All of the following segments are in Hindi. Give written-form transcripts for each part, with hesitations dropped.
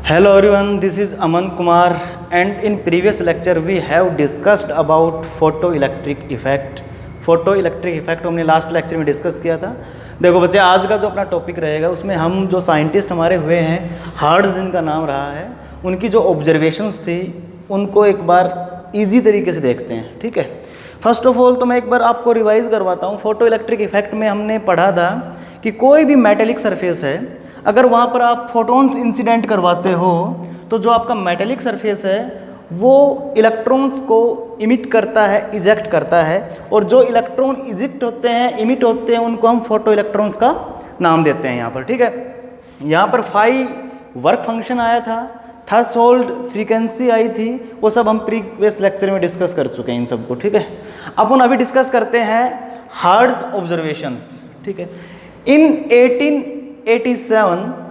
Hello everyone, this is Aman Kumar and in previous lecture we have discussed about photoelectric effect. Photoelectric effect हमने लास्ट लेक्चर में डिस्कस किया था। देखो बच्चे, आज का जो अपना टॉपिक रहेगा उसमें हम जो साइंटिस्ट हमारे हुए हैं, हार्ट्ज जिनका नाम रहा है, उनकी जो ऑब्जर्वेशंस थी उनको एक बार इजी तरीके से देखते हैं। ठीक है, फर्स्ट ऑफ ऑल तो मैं एक बार आपको रिवाइज करवाता हूँ। फोटोइलेक्ट्रिक इफेक्ट में हमने पढ़ा था कि कोई भी मेटेलिक सरफेस है, अगर वहाँ पर आप फोटोन्स इंसिडेंट करवाते हो तो जो आपका मेटेलिक सरफेस है वो इलेक्ट्रॉन्स को इमिट करता है, इजेक्ट करता है, और जो इलेक्ट्रॉन इजेक्ट होते हैं, इमिट होते हैं, उनको हम फोटो इलेक्ट्रॉन्स का नाम देते हैं यहाँ पर। ठीक है, यहाँ पर फाई वर्क फंक्शन आया था, थ्रेशोल्ड फ्रीक्वेंसी आई थी, वो सब हम प्रीवियस लेक्चर में डिस्कस कर चुके हैं इन सबको। ठीक है, अपन अभी डिस्कस करते हैं हार्ट्ज ऑब्जर्वेशंस। ठीक है, इन 1887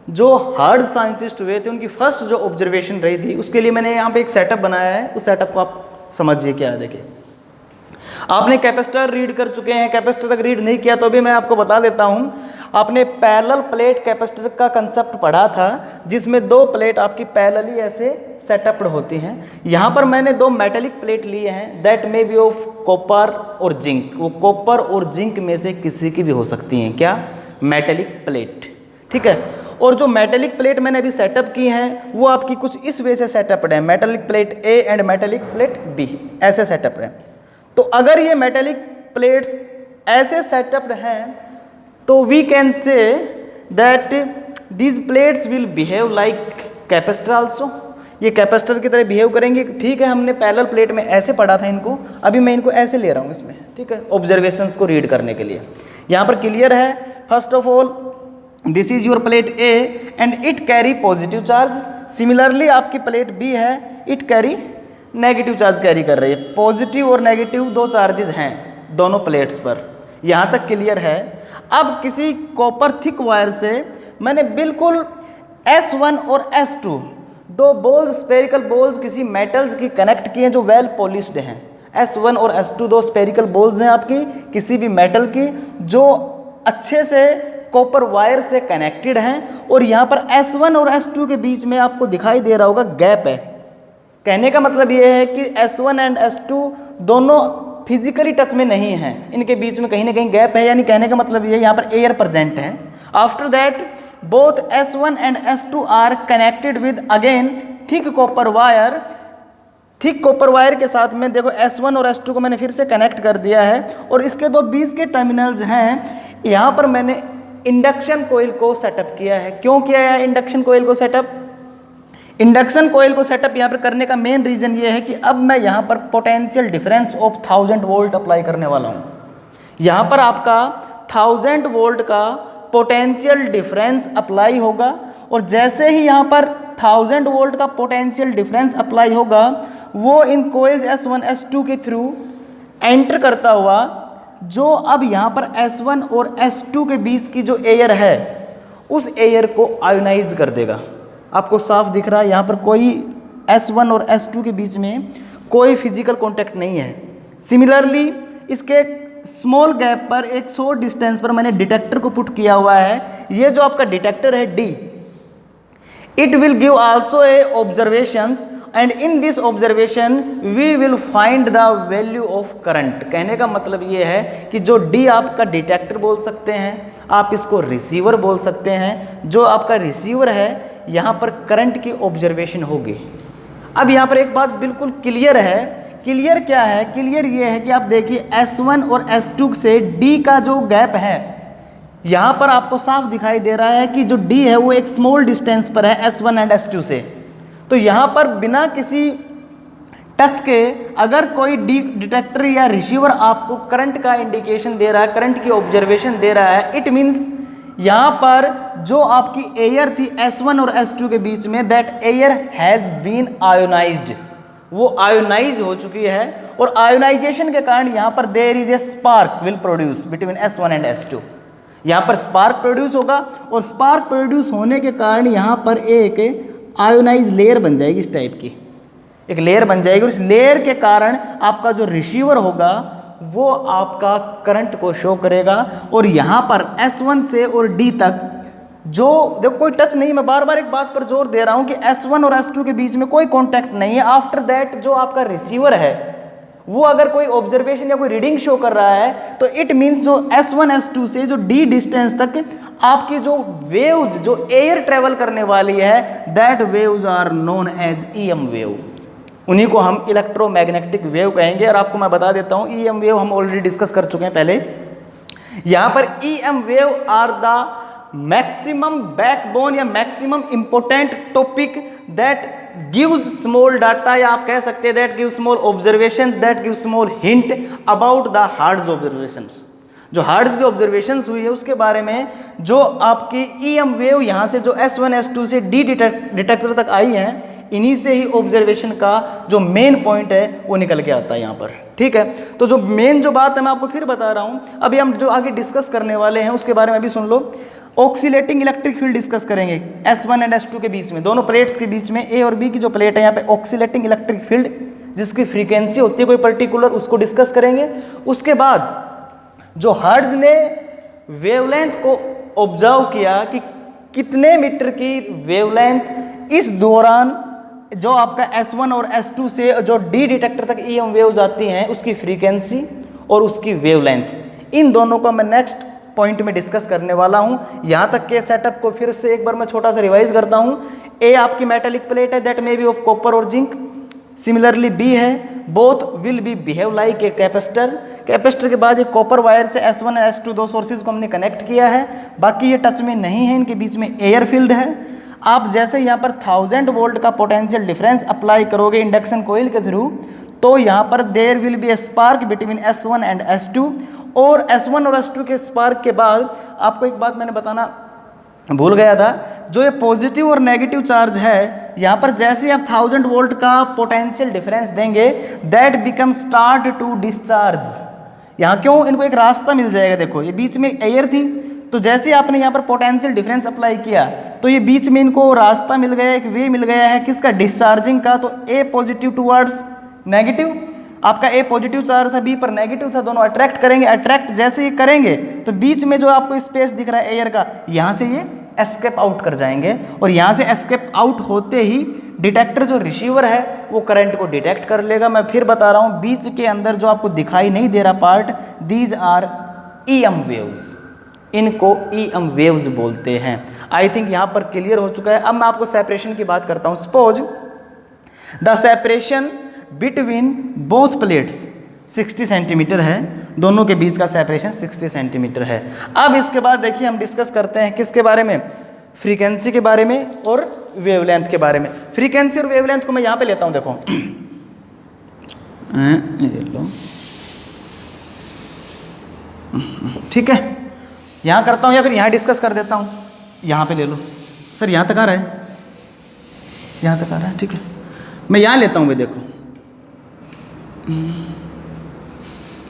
जो हार्ट्ज साइंटिस्ट हुए थे उनकी फर्स्ट जो ऑब्जर्वेशन रही थी, उसके लिए मैंने यहाँ पे एक सेटअप बनाया है। उस सेटअप को आप समझिए क्या है। देखिए, आपने कैपेसिटर रीड कर चुके हैं, कैपेसिटर तक रीड नहीं किया तो भी मैं आपको बता देता हूँ। आपने पैरेलल प्लेट कैपेसिटर का कंसेप्ट पढ़ा था, जिसमें दो प्लेट आपकी पैरेलली ऐसे सेटअप्ड होती हैं। यहाँ पर मैंने दो मेटेलिक प्लेट लिए हैं, that may be of copper और जिंक। वो कॉपर और जिंक में से किसी की भी हो सकती हैं, क्या, मेटेलिक प्लेट। ठीक है, और जो मेटेलिक प्लेट मैंने अभी सेटअप की हैं वो आपकी कुछ इस वे से सेटअप्ड है, metallic plate A and metallic plate B, ऐसे सेटअप है। तो अगर ये मेटेलिक प्लेट्स ऐसे सेटअप्ड हैं तो we can say that these plates will behave like capacitor also. ये कैपेसिटर की तरह बिहेव करेंगे। ठीक है, हमने पैरेलल प्लेट में ऐसे पढ़ा था इनको, अभी मैं इनको ऐसे ले रहा हूँ इसमें। ठीक है, ऑब्जर्वेशंस को रीड करने के लिए यहाँ पर क्लियर है। First of all, this is your plate A and it carry positive charge. Similarly आपकी प्लेट बी है, it carry negative charge carry कर रही है। पॉजिटिव और नेगेटिव दो चार्जेस हैं दोनों प्लेट्स पर, यहाँ तक क्लियर है। अब किसी कॉपर थिक वायर से मैंने बिल्कुल S1 और S2 दो बोल्स, स्पेरिकल बोल्स किसी मेटल्स की कनेक्ट किए हैं जो वेल पॉलिश्ड हैं। S1 और S2 दो स्पेरिकल बोल्स हैं आपकी किसी भी मेटल की, जो अच्छे से कॉपर वायर से कनेक्टेड हैं, और यहाँ पर S1 और S2 के बीच में आपको दिखाई दे रहा होगा गैप है। कहने का मतलब ये है कि S1 एंड S2 दोनों फिजिकली टच में नहीं हैं, इनके बीच में कहीं ना कहीं गैप है, यानी कहने का मतलब ये यहाँ पर एयर प्रेजेंट है। After that both S1 and S2 are connected with again thick copper wire. Thick copper wire के साथ में देखो S1 और S2 को मैंने फिर से कनेक्ट कर दिया है, और इसके दो बीच के टर्मिनल्स हैं। यहाँ पर मैंने इंडक्शन कोयल को सेटअप किया है। क्यों किया है इंडक्शन कोयल को सेटअप? इंडक्शन कोयल को सेटअप यहाँ पर करने का मेन रीजन ये है कि अब मैं यहाँ पर potential difference of 1000 volt apply करने वाला हूँ। यहाँ पर आपका 1000 वोल्ट का पोटेंशियल डिफरेंस अप्लाई होगा, और जैसे ही यहाँ पर 1000 वोल्ट का पोटेंशियल डिफरेंस अप्लाई होगा, वो इन कोयल्स S1 S2 के थ्रू एंटर करता हुआ, जो अब यहाँ पर S1 और S2 के बीच की जो एयर है उस एयर को आयोनाइज कर देगा। आपको साफ दिख रहा है यहाँ पर कोई S1 और S2 के बीच में कोई फिजिकल कांटेक्ट नहीं है। सिमिलरली इसके स्मॉल गैप पर एक शॉर्ट डिस्टेंस पर मैंने डिटेक्टर को पुट किया हुआ है। ये जो आपका डिटेक्टर है D, it will give also a observations and in this observation we will find the value of current। कहने का मतलब ये है कि जो D आपका डिटेक्टर बोल सकते हैं, आप इसको रिसीवर बोल सकते हैं। जो आपका रिसीवर है यहाँ पर करंट की ऑब्जर्वेशन होगी। अब यहाँ पर एक बात बिल्कुल क्लियर है। क्लियर क्या है? क्लियर ये है कि आप देखिए S1 और S2 से D का जो गैप है, यहाँ पर आपको साफ दिखाई दे रहा है कि जो D है वो एक स्मॉल डिस्टेंस पर है S1 एंड S2 से। तो यहाँ पर बिना किसी टच के अगर कोई डिटेक्टर या रिसीवर आपको करंट का इंडिकेशन दे रहा है, करंट की ऑब्जर्वेशन दे रहा है, इट मीन्स यहाँ पर जो आपकी एयर थी S1 और S2 के बीच में, that air has been ionized, वो आयोनाइज हो चुकी है, और आयोनाइजेशन के कारण यहाँ पर there is a spark will produce between S1 and S2। यहाँ पर स्पार्क प्रोड्यूस होगा, और स्पार्क प्रोड्यूस होने के कारण यहाँ पर एक आयोनाइज लेयर बन जाएगी, इस टाइप की एक लेयर बन जाएगी, और इस लेयर के कारण आपका जो रिसीवर होगा वो आपका करंट को शो करेगा। और यहाँ पर S1 से और D तक जो देखो कोई टच नहीं, मैं बार बार एक बात पर जोर दे रहा हूं कि S1 और S2 के बीच में कोई कांटेक्ट नहीं है। आफ्टर दैट जो आपका रिसीवर है वो अगर कोई ऑब्जर्वेशन या कोई रीडिंग शो कर रहा है तो इट मींस जो S1 S2 से जो d डिस्टेंस तक आपकी जो वेव्स जो एयर ट्रेवल करने वाली है that waves are known as EM wave, उन्हीं को हम इलेक्ट्रोमैग्नेटिक वेव कहेंगे। और आपको मैं बता देता हूं EM वेव हम ऑलरेडी डिस्कस कर चुके हैं पहले। यहां पर EM wave are the maximum backbone या maximum important topic that gives small data, या आप कह सकते हैं that gives small observations, that gives small hint about the Hertz observations. जो हार्ट्स की ऑब्जर्वेशंस हुई है उसके बारे में जो आपकी EM वेव यहाँ से जो S1 S2 से D डिटेक्टर तक आई है, इन्हीं से ही ऑब्जर्वेशन का जो मेन पॉइंट है वो निकल के आता है यहाँ पर। ठीक है, तो जो मेन जो बात है मैं आपको फिर बता रहा हूँ। अभी हम जो आगे डिस्कस करने वाले हैं उसके बारे में भी सुन लो। ऑक्सीलेटिंग इलेक्ट्रिक फील्ड डिस्कस करेंगे S1 एंड S2 के बीच में, दोनों प्लेट्स के बीच में A और B की जो प्लेट है यहाँ पे ऑक्सीलेटिंग इलेक्ट्रिक फील्ड जिसकी फ्रीक्वेंसी होती है कोई पर्टिकुलर, उसको डिस्कस करेंगे। उसके बाद जो हर्ट्ज ने वेवलेंथ को ऑब्जर्व किया कि कितने मीटर की वेवलेंथ इस दौरान जो आपका S1 और S2 से जो D डिटेक्टर तक EM वेव जाती हैं उसकी फ्रीक्वेंसी और उसकी वेवलेंथ, इन दोनों को मैं नेक्स्ट पॉइंट में डिस्कस करने वाला हूं। यहां तक के सेटअप को फिर से एक बार मैं छोटा सा रिवाइज करता हूं। A आपकी मेटेलिक प्लेट है that may be of copper और जिंक। सिमिलरली B है both will be behave like a capacitor. Capacitor के बाद ये कॉपर वायर से S1 और S2 दो सोर्सेज को हमने कनेक्ट किया है, बाकी ये टच में नहीं है, इनके बीच में एयर फील्ड है। आप जैसे यहाँ पर 1000 वोल्ट का पोटेंशियल डिफरेंस अप्लाई करोगे इंडक्शन कोयल के थ्रू तो यहाँ पर there will be a spark between S1 and S2। और S1 और S2 के स्पार्क के बाद आपको एक बात मैंने बताना भूल गया था, जो ये पॉजिटिव और नेगेटिव चार्ज है यहाँ पर जैसे आप 1000 वोल्ट का पोटेंशियल डिफरेंस देंगे that become start to discharge. यहाँ क्यों, इनको एक रास्ता मिल जाएगा। देखो ये बीच में एयर थी तो जैसे आपने यहाँ पर पोटेंशियल डिफरेंस अप्लाई किया तो ये बीच में इनको रास्ता मिल गया, एक वे मिल गया है किसका, डिस्चार्जिंग का। तो A पॉजिटिव टूवर्ड्स नेगेटिव, आपका A पॉजिटिव चार्ज था B पर नेगेटिव था, दोनों अट्रैक्ट करेंगे। अट्रैक्ट जैसे ही करेंगे तो बीच में जो आपको स्पेस दिख रहा है एयर का, यहाँ से ये एस्केप आउट कर जाएंगे और यहाँ से एस्केप आउट होते ही डिटेक्टर जो रिसीवर है वो करंट को डिटेक्ट कर लेगा। मैं फिर बता रहा हूँ बीच के अंदर जो आपको दिखाई नहीं दे रहा part, these are EM waves, इनको EM वेव्स बोलते हैं। आई थिंक यहाँ पर क्लियर हो चुका है। अब मैं आपको सेपरेशन की बात करता हूँ। Suppose the separation between both plates 60 centimetre है, दोनों के बीच का सेपरेशन 60 सेंटीमीटर है। अब इसके बाद देखिए हम डिस्कस करते हैं किसके बारे में, फ्रीक्वेंसी के बारे में और वेवलेंथ के बारे में। फ्रीक्वेंसी और वेवलेंथ को मैं यहाँ पे लेता हूँ, देखो लो ठीक है, यहाँ करता हूँ या फिर यहाँ डिस्कस कर देता हूँ, यहाँ पे ले लो। सर यहाँ तक आ रहा है, यहाँ तक आ रहा है, ठीक है मैं यहाँ लेता हूँ भाई। देखो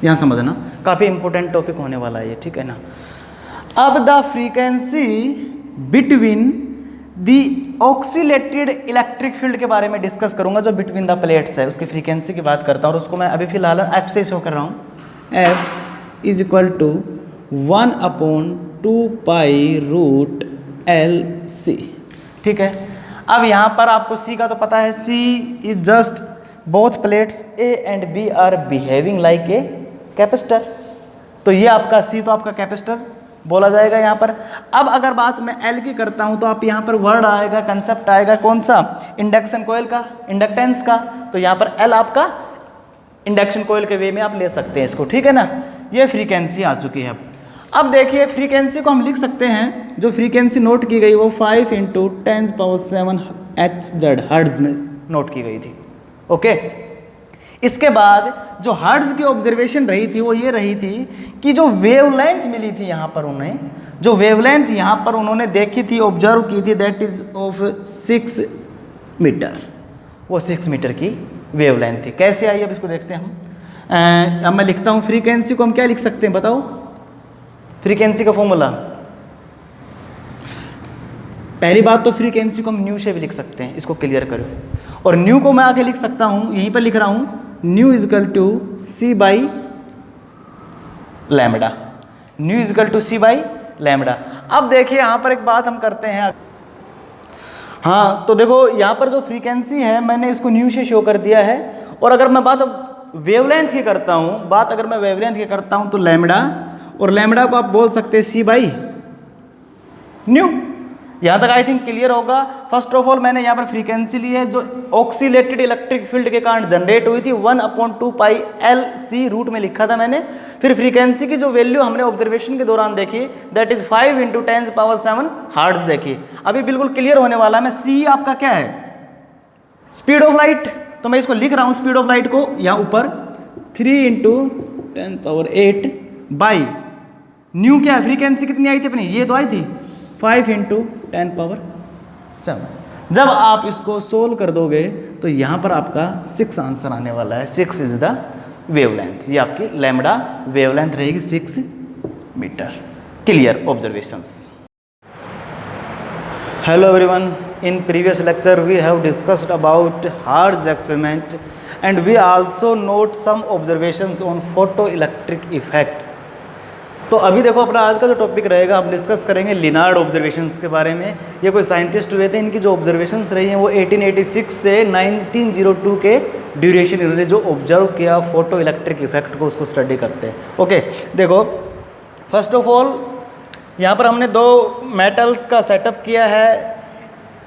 यहाँ समझना, काफ़ी इंपॉर्टेंट टॉपिक होने वाला है ये, ठीक है ना। अब the frequency between the oscillated electric field के बारे में डिस्कस करूंगा, जो बिटवीन द प्लेट्स है उसकी फ्रीक्वेंसी की बात करता हूँ और उसको मैं अभी फिलहाल F से शो कर रहा हूँ। F is equal to 1/2 π √LC, ठीक है। अब यहाँ पर आपको C का तो पता है, C is just both plates A and B are behaving like a capacitor. तो ये आपका C तो आपका कैपेसिटर बोला जाएगा यहाँ पर। अब अगर बात मैं L की करता हूँ तो आप यहाँ पर वर्ड आएगा, कंसेप्ट आएगा कौन सा, इंडक्शन कोयल का, इंडक्टेंस का। तो यहाँ पर L आपका इंडक्शन कोयल के वे में आप ले सकते हैं इसको, ठीक है ना। ये फ्रीक्वेंसी आ चुकी है। अब देखिए फ्रीक्वेंसी को हम लिख सकते हैं, जो फ्रीक्वेंसी नोट की गई वो 5 × 10⁻⁷ Hz हर्ट्ज में नोट की गई थी, ओके। इसके बाद जो हर्ट्ज की ऑब्जर्वेशन रही थी वो ये रही थी कि जो वेवलेंथ मिली थी यहाँ पर उन्हें, जो वेवलेंथ यहाँ पर उन्होंने देखी थी, ऑब्जर्व की थी, दैट इज ऑफ 6 मीटर। वो 6 मीटर की वेवलेंथ थी। कैसे आई अब इसको देखते हैं हम। अब मैं लिखता हूँ फ्रीक्वेंसी को हम क्या लिख सकते हैं बताओ, फ्रीक्वेंसी का फॉर्मूला। पहली बात तो फ्रीक्वेंसी को हम न्यू से भी लिख सकते हैं, इसको क्लियर करो। और न्यू को मैं आगे लिख सकता हूँ, यहीं पर लिख रहा हूँ, nu is equal to C/λ। Nu is equal to C/λ lambda. अब देखिए यहाँ पर एक बात हम करते हैं। हाँ, तो देखो यहाँ पर जो फ्रीक्वेंसी है मैंने इसको न्यू से शो कर दिया है, और अगर मैं बात वेवलेंथ की करता हूँ, तो लैम्डा, और लैम्डा को आप बोल सकते हैं सी बाई न्यू। यहाँ तक आई थिंक क्लियर होगा। फर्स्ट ऑफ ऑल मैंने यहाँ पर फ्रीक्वेंसी ली है जो ऑक्सीलेटेड इलेक्ट्रिक फील्ड के कारण जनरेट हुई थी, 1/2 पाई एल सी रूट में लिखा था मैंने। फिर फ्रीक्वेंसी की जो वैल्यू हमने ऑब्जर्वेशन के दौरान देखी, दैट इज 5 × 10⁻7 हर्ट्ज देखी। अभी बिल्कुल क्लियर होने वाला है। मैं सी आपका क्या है, स्पीड ऑफ लाइट, तो मैं इसको लिख रहा हूँ स्पीड ऑफ लाइट को यहाँ ऊपर 3 × 10⁸ बाई न्यू क्या है, फ्रीक्वेंसी कितनी आई थी अपनी, ये तो आई थी 5 × 10⁻7। जब आप इसको सोल्व कर दोगे तो यहाँ पर आपका 6 आंसर आने वाला है। 6 इज द वेवलेंथ। ये आपकी लैम्डा वेवलेंथ रहेगी 6 metre. Clear observations. Hello everyone, in previous lecture we have discussed about Hertz experiment and we also note some observations on photoelectric effect. तो अभी देखो अपना आज का जो टॉपिक रहेगा, हम डिस्कस करेंगे लिनार्ड ऑब्जर्वेशंस के बारे में। ये कोई साइंटिस्ट हुए थे, इनकी जो ऑब्जर्वेशंस रही हैं वो 1886 से 1902 के ड्यूरेशन इन्होंने जो ऑब्जर्व किया फोटो इलेक्ट्रिक इफेक्ट को, उसको स्टडी करते हैं। ओके, देखो फर्स्ट ऑफ ऑल यहाँ पर हमने 2 मेटल्स का सेटअप किया है।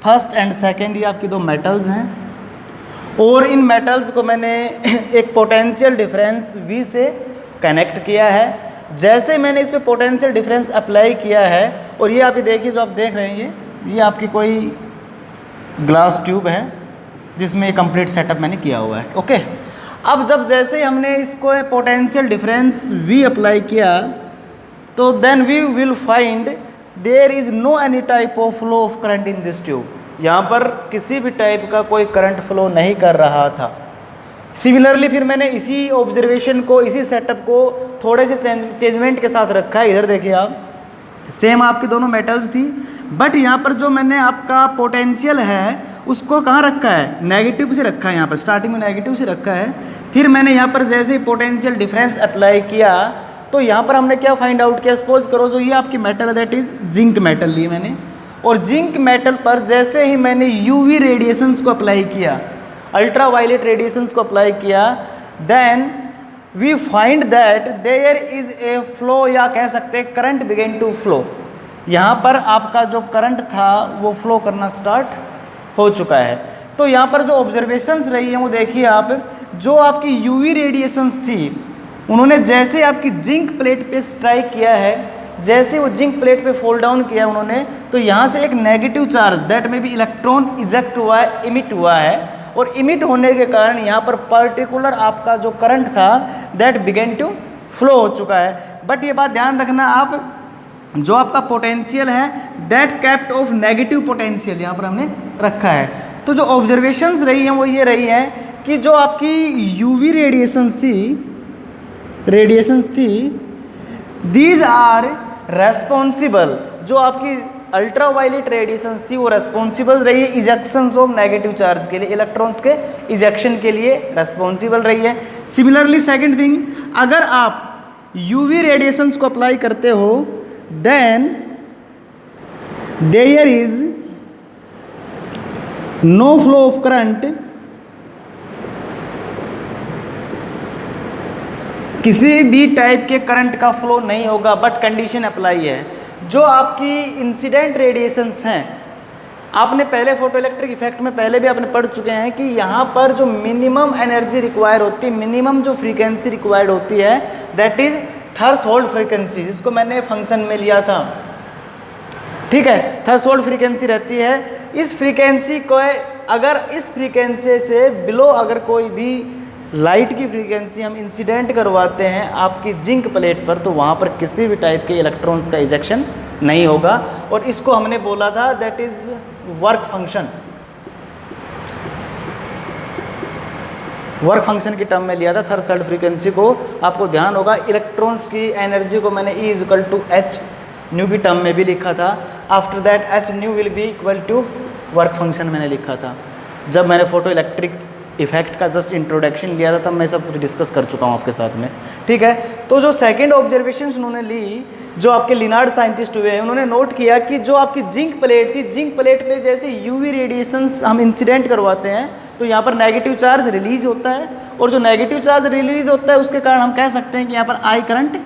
फर्स्ट एंड सेकेंड ये आपकी 2 मेटल्स हैं, और इन मेटल्स को मैंने एक पोटेंशियल डिफरेंस V से कनेक्ट किया है। जैसे मैंने इस पे पोटेंशियल डिफरेंस अप्लाई किया है, और ये आप ये देखिए जो आप देख रहे हैं ये आपकी कोई ग्लास ट्यूब है जिसमें ये कंप्लीट सेटअप मैंने किया हुआ है। ओके, अब जब जैसे हमने इसको पोटेंशियल डिफरेंस V अप्लाई किया, तो then we will find there is no any type of flow of current in this tube. यहाँ पर किसी भी टाइप का कोई करंट फ्लो नहीं कर रहा था। सिमिलरली फिर मैंने इसी ऑब्जर्वेशन को, इसी सेटअप को थोड़े से चेंजमेंट के साथ रखा है। इधर देखिए आप, सेम आपकी दोनों मेटल्स थी, बट यहाँ पर जो मैंने आपका पोटेंशियल है उसको कहाँ रखा है, नेगेटिव से रखा है। यहाँ पर स्टार्टिंग में नेगेटिव से रखा है। फिर मैंने यहाँ पर जैसे ही पोटेंशियल डिफरेंस अप्लाई किया, तो यहाँ पर हमने क्या फाइंड आउट किया, सपोज करो जो ये आपकी मेटल है दैट इज़ जिंक मेटल ली मैंने, और जिंक मेटल पर जैसे ही मैंने यूवी रेडिएशंस को अप्लाई किया, अल्ट्रा वायलेट रेडिएशंस को अप्लाई किया, then we find that there is a flow, या कह सकते हैं करंट बिगेन टू फ्लो। यहाँ पर आपका जो करंट था वो फ्लो करना स्टार्ट हो चुका है। तो यहाँ पर जो ऑब्जर्वेशंस रही हैं वो देखिए आप, जो आपकी यूवी रेडिएशंस थी उन्होंने जैसे आपकी जिंक प्लेट पे स्ट्राइक किया है, जैसे वो जिंक प्लेट पे फॉल डाउन किया उन्होंने, तो यहाँ से एक नेगेटिव चार्ज दैट में भी इलेक्ट्रॉन इजेक्ट हुआ है, इमिट हुआ है, और इमिट होने के कारण यहाँ पर पर्टिकुलर आपका जो करंट था दैट बिगेन टू फ्लो हो चुका है। बट ये बात ध्यान रखना आप, जो आपका पोटेंशियल है that kept of negative potential यहाँ पर हमने रखा है। तो जो ऑब्जर्वेशंस रही हैं वो ये रही है कि जो आपकी यूवी रेडिएशंस थी दीज आर रेस्पॉन्सिबल, जो आपकी अल्ट्रा वायलेट रेडिएशंस थी वो रेस्पॉन्सिबल रही है इजेक्शंस ऑफ नेगेटिव चार्ज के लिए, इलेक्ट्रॉन्स के इजेक्शन के लिए रेस्पॉन्सिबल रही है। सिमिलरली सेकंड थिंग, अगर आप यूवी रेडिएशंस को अप्लाई करते हो, then there is no flow of current, किसी भी टाइप के करंट का फ्लो नहीं होगा, बट कंडीशन अप्लाई है। जो आपकी इंसिडेंट रेडिएशंस हैं, आपने पहले फोटो इलेक्ट्रिक इफेक्ट में पहले भी आपने पढ़ चुके हैं कि यहाँ पर जो मिनिमम एनर्जी रिक्वायर होती है, मिनिमम जो फ्रीक्वेंसी रिक्वायर्ड होती है दैट इज थ्रेशोल्ड फ्रीक्वेंसी, जिसको मैंने फंक्शन में लिया था। ठीक है, थ्रेशोल्ड फ्रीक्वेंसी रहती है। इस फ्रीक्वेंसी को अगर इस फ्रीक्वेंसी से बिलो अगर कोई भी लाइट की फ्रीक्वेंसी हम इंसिडेंट करवाते हैं आपकी जिंक प्लेट पर, तो वहाँ पर किसी भी टाइप के इलेक्ट्रॉन्स का इजेक्शन नहीं होगा, और इसको हमने बोला था that is work function. Work function की टर्म में लिया था थ्रेशोल्ड फ्रीक्वेंसी को। आपको ध्यान होगा इलेक्ट्रॉन्स की एनर्जी को मैंने E = h न्यू की टर्म में भी लिखा था। After that h nu will be equal to work function मैंने लिखा था। जब मैंने फोटो इलेक्ट्रिक इफेक्ट का जस्ट इंट्रोडक्शन लिया था तब मैं सब कुछ डिस्कस कर चुका हूँ आपके साथ में। ठीक है। तो जो सेकंड ऑब्जर्वेशंस उन्होंने ली, जो आपके लिनार्ड साइंटिस्ट हुए हैं, उन्होंने नोट किया कि जो आपकी जिंक प्लेट थी, जिंक प्लेट पे जैसे यूवी रेडिएशंस हम इंसिडेंट करवाते हैं तो यहाँ पर नेगेटिव चार्ज रिलीज होता है, और जो नेगेटिव चार्ज रिलीज होता है उसके कारण हम कह सकते हैं कि यहाँ पर आई करंट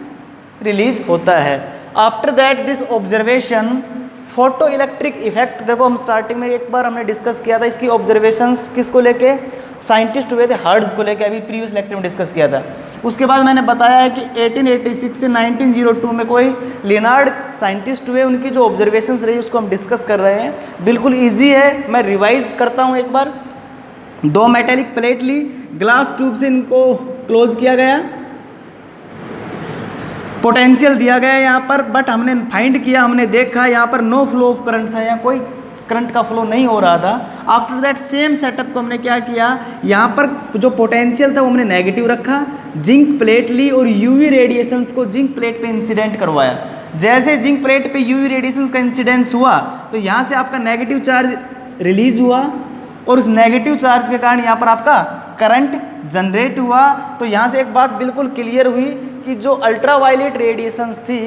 रिलीज होता है। After that this observation photo electric effect, देखो हम स्टार्टिंग में एक बार हमने डिस्कस किया था इसकी ऑब्जर्वेशंस किसको लेके, साइंटिस्ट हुए थे हर्ट्ज को लेके, अभी प्रीवियस लेक्चर में डिस्कस किया था। उसके बाद मैंने बताया है कि 1886 से 1902 में कोई लिनार्ड साइंटिस्ट हुए, उनकी जो ऑब्जर्वेशंस रही उसको हम डिस्कस कर रहे हैं। बिल्कुल ईजी है, मैं रिवाइज करता हूँ एक बार। 2 मेटेलिक प्लेट ली, ग्लास ट्यूब से इनको क्लोज किया गया, पोटेंशियल दिया गया यहाँ पर, बट हमने फाइंड किया, हमने देखा यहाँ पर नो फ्लो ऑफ करंट था, यहाँ कोई करंट का फ्लो नहीं हो रहा था। आफ्टर दैट सेम सेटअप को हमने क्या किया, यहाँ पर जो पोटेंशियल था वो हमने नेगेटिव रखा, जिंक प्लेट ली और यूवी रेडिएशंस को जिंक प्लेट पे इंसिडेंट करवाया। जैसे जिंक प्लेट पे यूवी रेडिएशंस का इंसिडेंस हुआ तो यहाँ से आपका नेगेटिव चार्ज रिलीज हुआ, और उस नेगेटिव चार्ज के कारण यहाँ पर आपका करंट जनरेट हुआ। तो यहाँ से एक बात बिल्कुल क्लियर हुई कि जो अल्ट्रावायलेट रेडिएशंस थी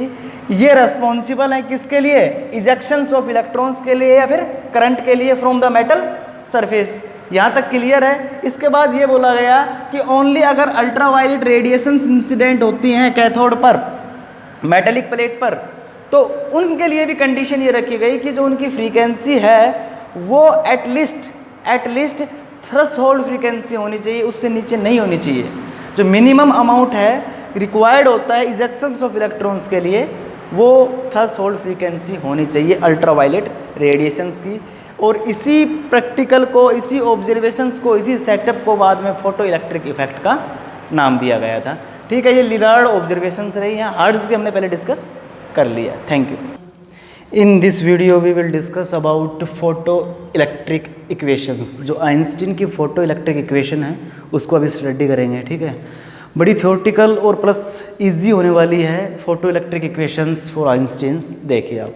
ये रेस्पॉन्सिबल है किसके लिए, इजेक्शंस ऑफ इलेक्ट्रॉन्स के लिए या फिर करंट के लिए फ्रॉम द मेटल सरफेस। यहाँ तक क्लियर है। इसके बाद ये बोला गया कि ओनली अगर अल्ट्रावायलेट रेडिएशंस इंसिडेंट होती हैं कैथोड पर, मेटेलिक प्लेट पर, तो उनके लिए भी कंडीशन ये रखी गई कि जो उनकी फ्रीक्वेंसी है वो एटलीस्ट थ्रेशोल्ड फ्रीक्वेंसी होनी चाहिए, उससे नीचे नहीं होनी चाहिए। जो मिनिमम अमाउंट है रिक्वायर्ड होता है इजेक्शंस ऑफ इलेक्ट्रॉन्स के लिए, वो थ्रेशोल्ड फ्रीक्वेंसी होनी चाहिए अल्ट्रावायलेट रेडिएशंस की। और इसी प्रैक्टिकल को, इसी ऑब्जर्वेशंस को, इसी सेटअप को बाद में फोटो इलेक्ट्रिक इफेक्ट का नाम दिया गया था। ठीक है, ये लिनार्ड ऑब्जर्वेशंस रही हैं, हर्ट्ज के हमने पहले डिस्कस कर लिया। Thank you. In this video we will discuss about photoelectric equations. जो आइंस्टीन की फोटो इलेक्ट्रिक इक्वेशन है उसको अभी स्टडी करेंगे। ठीक है, बड़ी थ्योरेटिकल और प्लस इजी होने वाली है photo electric equations for Einstein's. देखिए आप,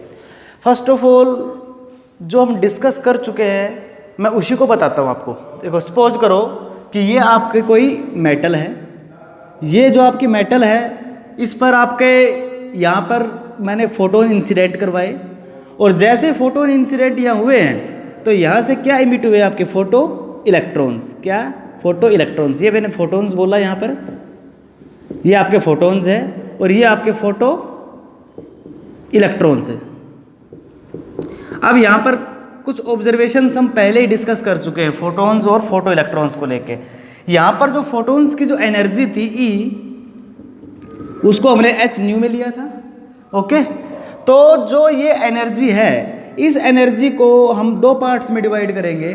फर्स्ट ऑफ ऑल जो हम डिस्कस कर चुके हैं मैं उसी को बताता हूँ आपको। देखो, सपोज करो कि ये आपके कोई मेटल है, ये जो आपकी मेटल है इस पर आपके यहाँ पर मैंने फोटोन इंसिडेंट करवाए, और जैसे फोटोन इंसिडेंट यहाँ हुए हैं तो यहाँ से क्या इमिट हुए आपके फोटो इलेक्ट्रॉन्स। क्या, फोटो इलेक्ट्रॉन्स। ये मैंने फोटोन्स बोला, यहाँ पर ये आपके फोटोन्स हैं और ये आपके फोटो इलेक्ट्रॉन्स हैं। अब यहाँ पर कुछ ऑब्जर्वेशंस हम पहले ही डिस्कस कर चुके हैं फोटोन्स और फोटो इलेक्ट्रॉन्स को लेके। यहाँ पर जो फोटोन्स की जो एनर्जी थी E, उसको हमने h न्यू में लिया था। ओके, तो जो ये एनर्जी है इस एनर्जी को हम 2 पार्ट्स में डिवाइड करेंगे।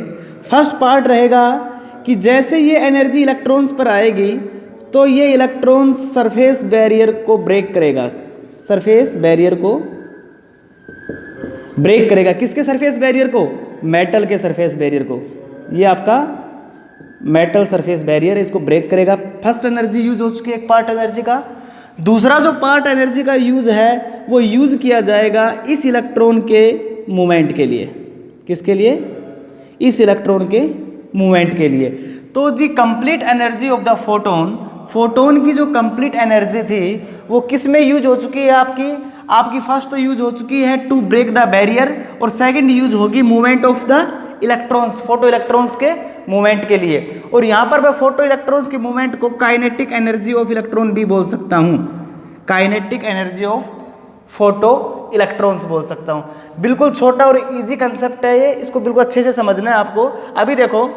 फर्स्ट पार्ट रहेगा कि जैसे ये एनर्जी इलेक्ट्रॉन्स पर आएगी तो ये इलेक्ट्रॉन्स सरफेस बैरियर को ब्रेक करेगा, सरफेस बैरियर को ब्रेक करेगा। किसके सरफेस बैरियर को, मेटल के सरफेस बैरियर को। ये आपका मेटल सरफेस बैरियर है, इसको ब्रेक करेगा। फर्स्ट एनर्जी यूज हो चुकी है एक पार्ट एनर्जी का। दूसरा जो पार्ट एनर्जी का यूज है वो यूज किया जाएगा इस इलेक्ट्रॉन के मूवमेंट के लिए। किसके लिए, इस इलेक्ट्रॉन के मूवमेंट के लिए। तो the complete energy of the photon, photon की जो कंप्लीट एनर्जी थी वो किस में यूज हो चुकी है आपकी फर्स्ट तो यूज हो चुकी है टू ब्रेक द बैरियर, और सेकंड यूज होगी movement of the electrons, photo electrons के मूवमेंट के लिए। और यहाँ पर मैं फोटो इलेक्ट्रॉन्स के मूवमेंट को काइनेटिक एनर्जी ऑफ इलेक्ट्रॉन भी बोल सकता हूँ, kinetic energy of photo electrons बोल सकता हूँ। बिल्कुल छोटा और इजी कंसेप्ट है ये, इसको बिल्कुल अच्छे से समझना है आपको। अभी देखो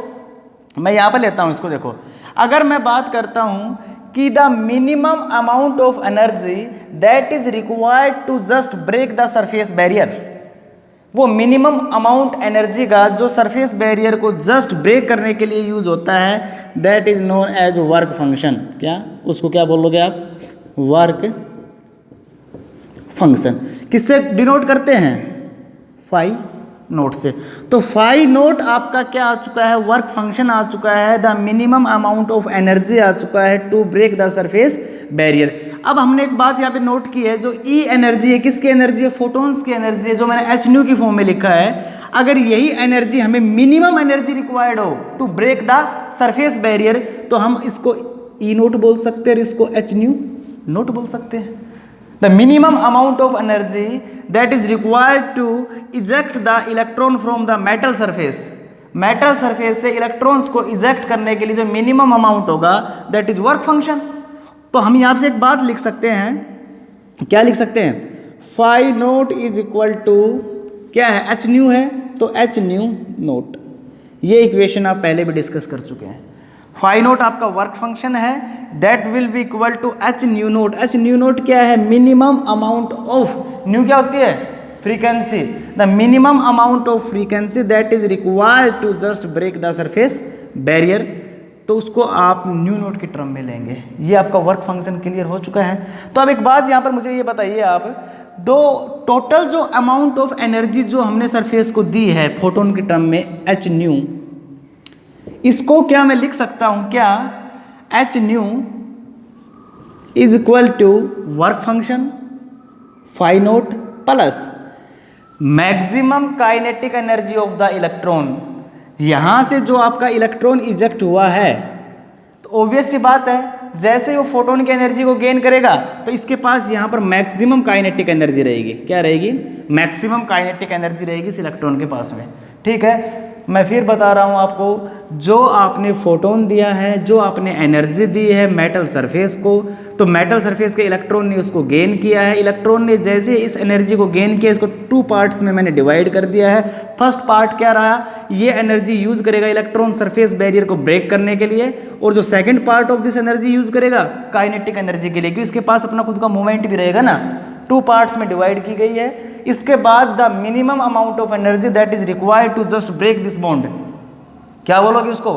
मैं यहाँ पर लेता हूँ इसको। देखो, अगर मैं बात करता हूँ कि the minimum amount of energy that is required to just break the surface barrier, वो मिनिमम अमाउंट एनर्जी का जो सरफेस बैरियर को जस्ट ब्रेक करने के लिए यूज होता है, that is known as work function. क्या, उसको क्या बोलोगे आप, वर्क फंक्शन। किससे डिनोट करते हैं, फाई नोट से। तो फाई नोट आपका क्या आ चुका है, वर्क फंक्शन आ चुका है, the minimum amount of energy आ चुका है to break the surface barrier. अब हमने एक बात यहाँ पे नोट की है, जो ई एनर्जी है किसकी एनर्जी है, फोटोन्स की एनर्जी है, जो मैंने एच न्यू की फॉर्म में लिखा है। अगर यही एनर्जी हमें मिनिमम एनर्जी रिक्वायर्ड हो to break the surface barrier तो हम इसको ई नोट बोल सकते हैं और इसको एच न्यू नोट बोल सकते हैं। The minimum amount of energy that is required to eject the electron from the metal surface, metal surface से इलेक्ट्रॉन्स को इजेक्ट करने के लिए जो मिनिमम अमाउंट होगा दैट इज वर्क फंक्शन। तो हम यहाँ से एक बात लिख सकते हैं, क्या लिख सकते हैं, phi naught is equal to क्या है, एच न्यू है, तो एच न्यू नोट। ये इक्वेशन आप पहले भी डिस्कस कर चुके हैं। फाई नोट आपका वर्क फंक्शन है, that will be equal to H nu naught. H nu naught क्या है, मिनिमम अमाउंट ऑफ, न्यू क्या होती है, frequency, the minimum amount of frequency that is required to just break the surface barrier. तो उसको आप न्यू नोट की टर्म में लेंगे। ये आपका वर्क फंक्शन क्लियर हो चुका है। तो अब एक बात यहाँ पर मुझे ये बताइए आप, दो टोटल जो अमाउंट ऑफ एनर्जी जो हमने सरफेस को दी है फोटोन की टर्म में एच न्यू, इसको क्या मैं लिख सकता हूँ, क्या h nu is equal to work function phi naught plus maximum kinetic energy of the electron. यहाँ से जो आपका इलेक्ट्रॉन इजेक्ट हुआ है, तो ऑब्वियस सी बात है, जैसे ही वो फोटोन की एनर्जी को गेन करेगा तो इसके पास यहाँ पर मैक्सिमम काइनेटिक एनर्जी रहेगी। क्या रहेगी, मैक्सिमम काइनेटिक एनर्जी रहेगी इस इलेक्ट्रॉन के पास में। ठीक है, मैं फिर बता रहा हूँ आपको, जो आपने फोटोन दिया है, जो आपने एनर्जी दी है मेटल सरफेस को, तो मेटल सरफेस के इलेक्ट्रॉन ने उसको गेन किया है। इलेक्ट्रॉन ने जैसे इस एनर्जी को गेन किया, इसको 2 पार्ट्स में मैंने डिवाइड कर दिया है। फर्स्ट पार्ट क्या रहा, ये एनर्जी यूज करेगा इलेक्ट्रॉन सरफेस बैरियर को ब्रेक करने के लिए, और जो second part of this energy use करेगा काइनेटिक एनर्जी के लिए, क्योंकि इसके पास अपना खुद का मूवमेंट भी रहेगा ना। 2 पार्ट्स में डिवाइड की गई है। इसके बाद the minimum amount of energy that is required to just break this bond, क्या बोलोगे उसको,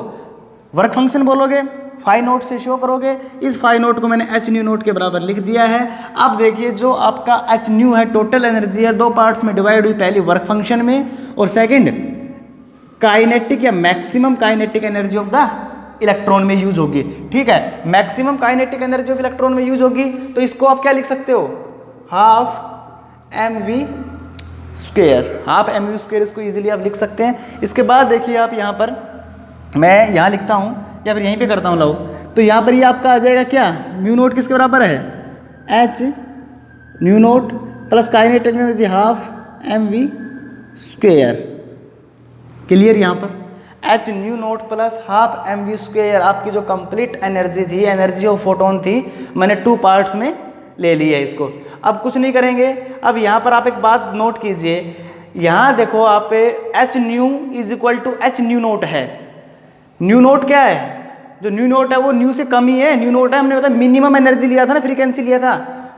वर्क फंक्शन बोलोगे, फाई नोट से शो करोगे। इस फाई नोट को मैंने एच न्यू नोट के बराबर लिख दिया है। अब देखिए, जो आपका एच न्यू है, टोटल एनर्जी है, 2 पार्ट्स में डिवाइड हुई, पहली वर्क फंक्शन में, और सेकंड काइनेटिक या maximum kinetic energy of the electron में यूज होगी। ठीक है, maximum kinetic energy of electron में यूज होगी, तो इसको आप क्या लिख सकते हो, half M we square, half M we square, इसको इजीली आप लिख सकते हैं। इसके बाद देखिए आप यहाँ पर, मैं यहाँ लिखता हूँ या फिर यहीं पे करता हूँ लाओ, तो यहाँ पर ये आपका आ जाएगा क्या, म्यू नोट किसके बराबर है, h nu naught plus kinetic energy half M we square. Clear, यहाँ पर h nu naught plus half M we square आपकी जो कंप्लीट एनर्जी थी, एनर्जी ऑफ फोटोन थी, मैंने 2 पार्ट्स में ले लिया है इसको। अब कुछ नहीं करेंगे, अब यहाँ पर आप एक बात नोट कीजिए, यहाँ देखो आप h nu is equal to H nu naught है। न्यू नोट क्या है, जो न्यू नोट है वो न्यू से कम ही है। न्यू नोट है, हमने बताया मिनिमम एनर्जी लिया था ना, फ्रीक्वेंसी लिया था।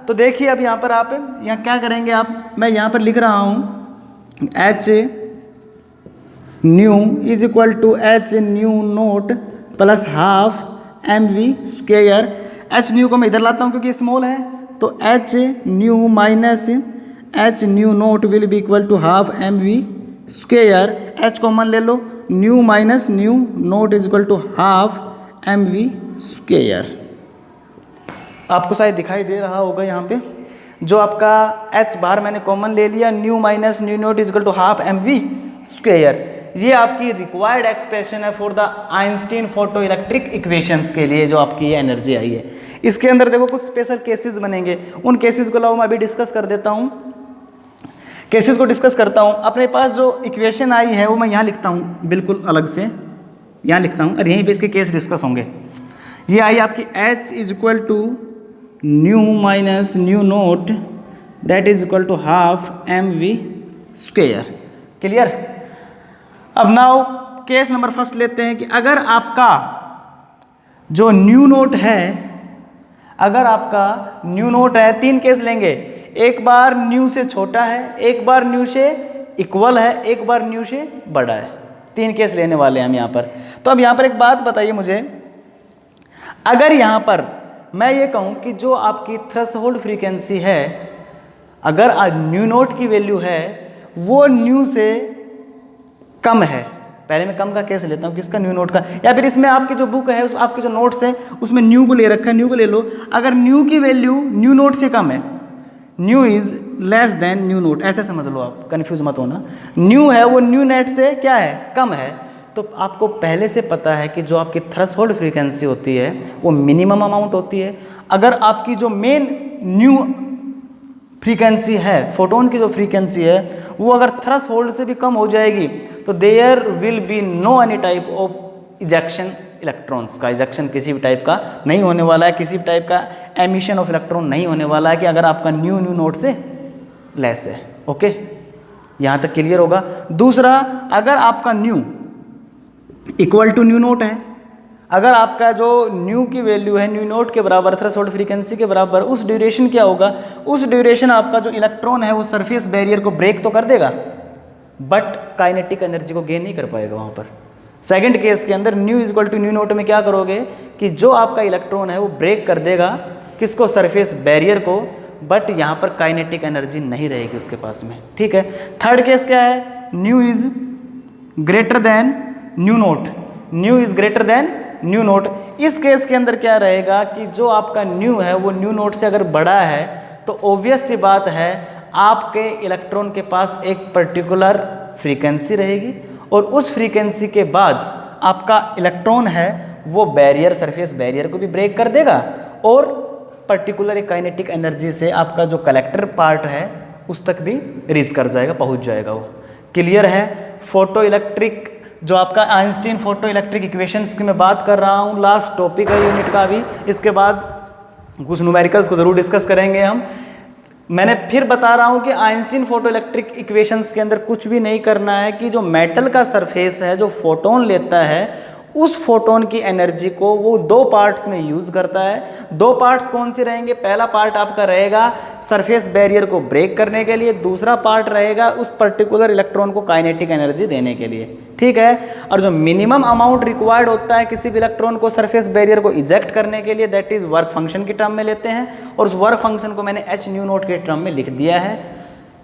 तो देखिए अब यहाँ पर आप यहाँ क्या करेंगे आप, मैं यहाँ पर लिख रहा हूँ H nu is equal to H nu naught plus half M we square. H nu को मैं इधर लाता हूँ क्योंकि स्मॉल है, तो H nu minus H nu naught will be equal to half M we square. H common ले लो, nu minus nu naught is equal to half M we square. आपको शायद दिखाई दे रहा होगा यहाँ पे, जो आपका एच बार मैंने कॉमन ले लिया, nu minus nu naught is equal to half M we square. ये आपकी रिक्वायर्ड एक्सप्रेशन है for the Einstein photoelectric equations के लिए, जो आपकी ये एनर्जी आई है। इसके अंदर देखो कुछ स्पेशल केसेस बनेंगे, उन केसेस को लाओ मैं अभी डिस्कस कर देता हूँ, केसेस को डिस्कस करता हूँ। अपने पास जो इक्वेशन आई है वो मैं यहाँ लिखता हूँ बिल्कुल अलग से, यहाँ लिखता हूँ और यहीं पे इसके केस डिस्कस होंगे। ये आई आपकी h is equal to nu minus nu naught that is equal to half M we square. Clear. अब नाउ केस नंबर फर्स्ट लेते हैं कि अगर आपका जो न्यू नोट है, अगर आपका न्यू नोट है, 3 केस लेंगे, एक बार न्यू से छोटा है, एक बार न्यू से इक्वल है, एक बार न्यू से बड़ा है। 3 केस लेने वाले हैं हम यहाँ पर। तो अब यहाँ पर एक बात बताइए मुझे, अगर यहाँ पर मैं ये कहूँ कि जो आपकी थ्रेशोल्ड फ्रीक्वेंसी है, अगर न्यू नोट की वैल्यू है वो न्यू से कम है, पहले मैं कम का केस लेता हूँ किसका, न्यू नोट का, या फिर इसमें आपकी जो बुक है, उस आपके जो नोट्स है उसमें न्यू को ले रखा है, न्यू को ले लो। अगर न्यू की वैल्यू न्यू नोट से कम है, new is less than new note, ऐसे समझ लो आप, कंफ्यूज मत होना। न्यू है वो न्यू नेट से क्या है, कम है, तो आपको पहले से पता है कि जो आपकी थ्रेशोल्ड फ्रीक्वेंसी होती है वो मिनिमम अमाउंट होती है। अगर आपकी जो मेन न्यू फ्रीक्वेंसी है, फोटोन की जो फ्रीक्वेंसी है वो अगर थ्रेशोल्ड से भी कम हो जाएगी तो there will be no any type of ejection electrons का, इजेक्शन किसी भी टाइप का नहीं होने वाला है, किसी भी टाइप का एमिशन ऑफ इलेक्ट्रॉन नहीं होने वाला है कि अगर आपका न्यू नोट से लेस है। ओके, यहाँ तक क्लियर होगा। दूसरा, अगर आपका nu equal to nu naught है, अगर आपका जो न्यू की वैल्यू है न्यू नोट के बराबर, थ्रेशोल्ड फ्रीक्वेंसी के बराबर, उस ड्यूरेशन क्या होगा, उस ड्यूरेशन आपका जो इलेक्ट्रॉन है वो सरफेस बैरियर को ब्रेक तो कर देगा बट काइनेटिक एनर्जी को गेन नहीं कर पाएगा वहाँ पर। सेकंड केस के अंदर nu equal to nu naught में क्या करोगे कि जो आपका इलेक्ट्रॉन है वो ब्रेक कर देगा किसको, सरफेस बैरियर को, बट यहाँ पर काइनेटिक एनर्जी नहीं रहेगी उसके पास में। ठीक है। थर्ड केस क्या है, new is greater than new note, new is greater than new note. इस केस के अंदर क्या रहेगा कि जो आपका न्यू है वो न्यू नोट से अगर बड़ा है तो ऑब्वियस सी बात है आपके इलेक्ट्रॉन के पास एक पर्टिकुलर फ्रीक्वेंसी रहेगी और उस फ्रीक्वेंसी के बाद आपका इलेक्ट्रॉन है वो बैरियर, सरफेस बैरियर को भी ब्रेक कर देगा और पर्टिकुलर एक काइनेटिक एनर्जी से आपका जो कलेक्टर पार्ट है उस तक भी रीच कर जाएगा, पहुंच जाएगा वो। क्लियर है। फोटो इलेक्ट्रिक जो आपका आइंस्टीन फोटो इलेक्ट्रिक इक्वेशंस की मैं बात कर रहा हूँ, लास्ट टॉपिक है यूनिट का अभी, इसके बाद कुछ न्यूमेरिकल्स को ज़रूर डिस्कस करेंगे हम। मैंने फिर बता रहा हूँ कि आइंस्टीन फोटो इलेक्ट्रिक इक्वेशंस के अंदर कुछ भी नहीं करना है कि जो मेटल का सरफेस है जो फोटोन लेता है उस फोटोन की एनर्जी को वो दो पार्ट्स में यूज़ करता है। दो पार्ट्स कौन से रहेंगे, पहला पार्ट आपका रहेगा सरफेस बैरियर को ब्रेक करने के लिए, दूसरा पार्ट रहेगा उस पर्टिकुलर इलेक्ट्रॉन को काइनेटिक एनर्जी देने के लिए। ठीक है। और जो मिनिमम अमाउंट रिक्वायर्ड होता है किसी भी इलेक्ट्रॉन को सरफेस बैरियर को इजेक्ट करने के लिए, दैट इज वर्क फंक्शन की टर्म में लेते हैं और उस वर्क फंक्शन को मैंने एच न्यू नोट के टर्म में लिख दिया है।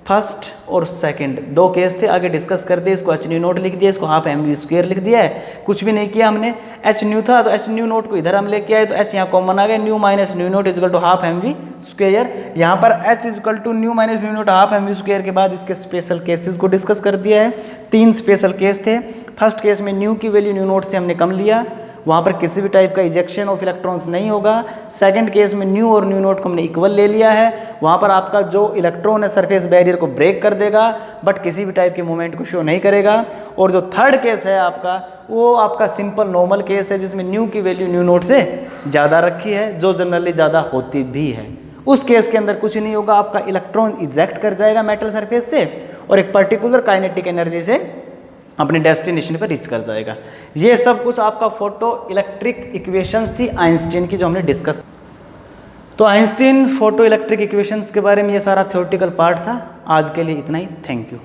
फर्स्ट और सेकंड दो केस थे, आगे डिस्कस करते हैं। इसको एच न्यू नोट लिख दिया, इसको हाफ एम वी स्क्वायर लिख दिया है, कुछ भी नहीं किया हमने। एच न्यू था तो एच न्यू नोट को इधर हम लेके आए तो एच यहाँ कॉमन आ गया, nu minus nu naught is equal to half M v square. यहाँ पर h is equal to nu minus nu naught half M v square के बाद इसके स्पेशल केसेस को डिस्कस कर दिया है। तीन स्पेशल केस थे। फर्स्ट केस में न्यू की वैल्यू न्यू नोट से हमने कम लिया, वहाँ पर किसी भी टाइप का इजेक्शन ऑफ इलेक्ट्रॉन्स नहीं होगा। सेकंड केस में न्यू और न्यू नोट को हमने इक्वल ले लिया है, वहाँ पर आपका जो इलेक्ट्रॉन है सरफेस बैरियर को ब्रेक कर देगा बट किसी भी टाइप के मूवमेंट को शो नहीं करेगा। और जो थर्ड केस है आपका वो आपका सिंपल नॉर्मल केस है जिसमें न्यू की वैल्यू न्यू नोट से ज़्यादा रखी है, जो जनरली ज़्यादा होती भी है। उस केस के अंदर कुछ नहीं होगा, आपका इलेक्ट्रॉन इजेक्ट कर जाएगा मेटल सरफेस से और एक पर्टिकुलर काइनेटिक एनर्जी से अपने डेस्टिनेशन पर रीच कर जाएगा। ये सब कुछ आपका फोटो इलेक्ट्रिक इक्वेशंस थी आइंस्टीन की जो हमने डिस्कस। तो आइंस्टीन फोटो इलेक्ट्रिक इक्वेशंस के बारे में ये सारा थ्योरेटिकल पार्ट था। आज के लिए इतना ही। Thank you.